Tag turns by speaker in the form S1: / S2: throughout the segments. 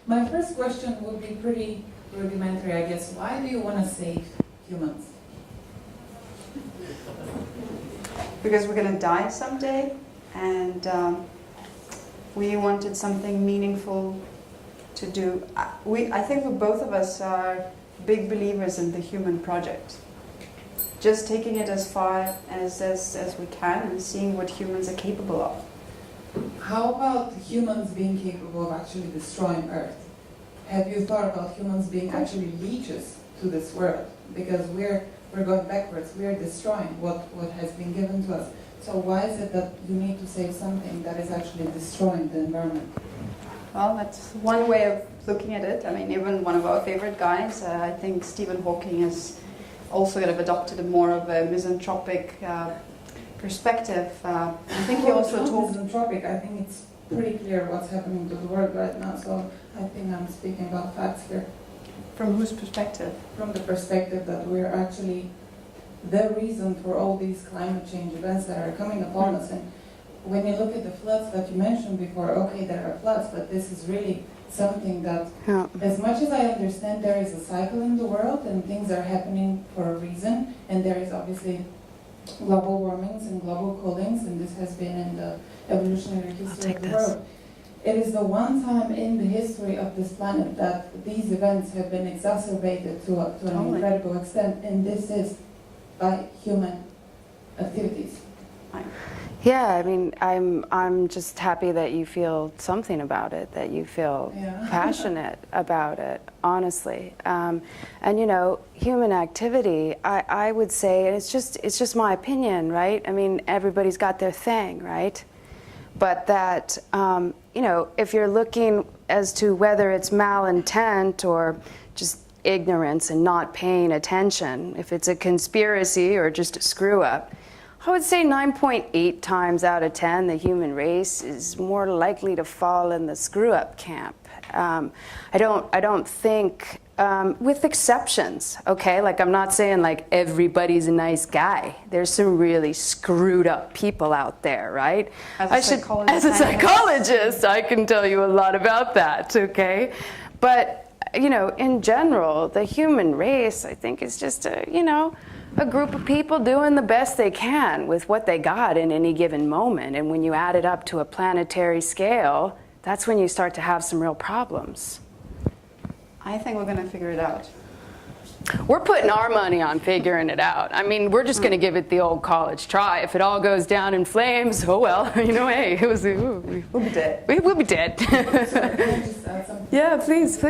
S1: My first question would be pretty rudimentary, I guess. Why do you want to save humans?
S2: Because we're going to die someday, and we wanted something meaningful to do. I think for both of us are big believers in the human project. Just taking it as far as we can and seeing what humans are capable of.
S1: How about humans being capable of actually destroying Earth? Have you thought about humans being actually leeches to this world? Because we're going backwards, we're destroying what has been given to us. So why is it that you need to save something that is actually destroying the environment?
S2: Well, that's one way of looking at it. I mean, even one of our favorite guys, I think Stephen Hawking, has also kind of adopted a more of a misanthropic perspective. I think he also talked...
S1: Misanthropic, I think it's pretty clear what's happening to the world right now, so I think I'm speaking about facts here.
S2: From whose perspective?
S1: From the perspective that we're actually the reason for all these climate change events that are coming upon us. And when you look at the floods that you mentioned before, okay, there are floods, but this is really something that, as much as I understand there is a cycle in the world and things are happening for a reason, and there is obviously global warmings and global coolings, and this has been in the evolutionary history of the world. It is the one time in the history of this planet that these events have been exacerbated to an incredible extent, and this is by human activities.
S3: Yeah, I mean, I'm just happy that you feel something about it, that you feel passionate about it, honestly. And you know, human activity, I would say, and it's just my opinion, right? I mean, everybody's got their thing, right? But that, you know, if you're looking as to whether it's malintent or just ignorance and not paying attention, if it's a conspiracy or just a screw up, I would say 9.8 times out of 10, the human race is more likely to fall in the screw-up camp. I don't think, with exceptions, okay? Like, I'm not saying like everybody's a nice guy. There's some really screwed up people out there, right? As a psychologist, I can tell you a lot about that, okay? But, you know, in general, the human race, I think, is just a, you know, a group of people doing the best they can with what they got in any given moment. And when you add it up to a planetary scale, that's when you start to have some real problems.
S2: I think we're going to figure it out.
S3: We're putting our money on figuring it out. I mean, we're just going to give it the old college try. If it all goes down in flames, oh well, you know, hey, it was, we'll
S2: be dead.
S3: We'll be dead.
S1: Sorry, can I just add something?
S3: Yeah, please.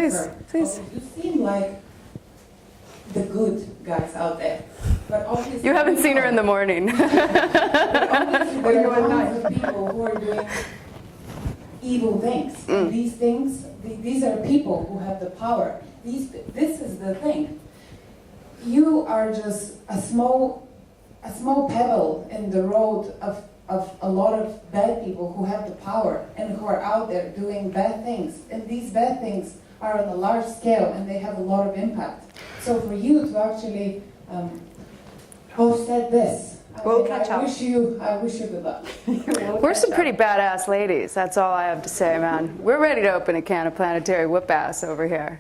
S1: You seem like the good guys out there, but obviously
S3: you haven't seen her in the morning.
S1: But obviously there are tons of people who are doing evil things. And these things, these are people who have the power. This is the thing. You are just a small pebble in the road of a lot of bad people who have the power and who are out there doing bad things. And these bad things are on a large scale and they have a lot of impact. So for you to actually offset this, I wish you good luck.
S3: We're some pretty badass ladies. That's all I have to say, man. We're ready to open a can of planetary whoop ass over here.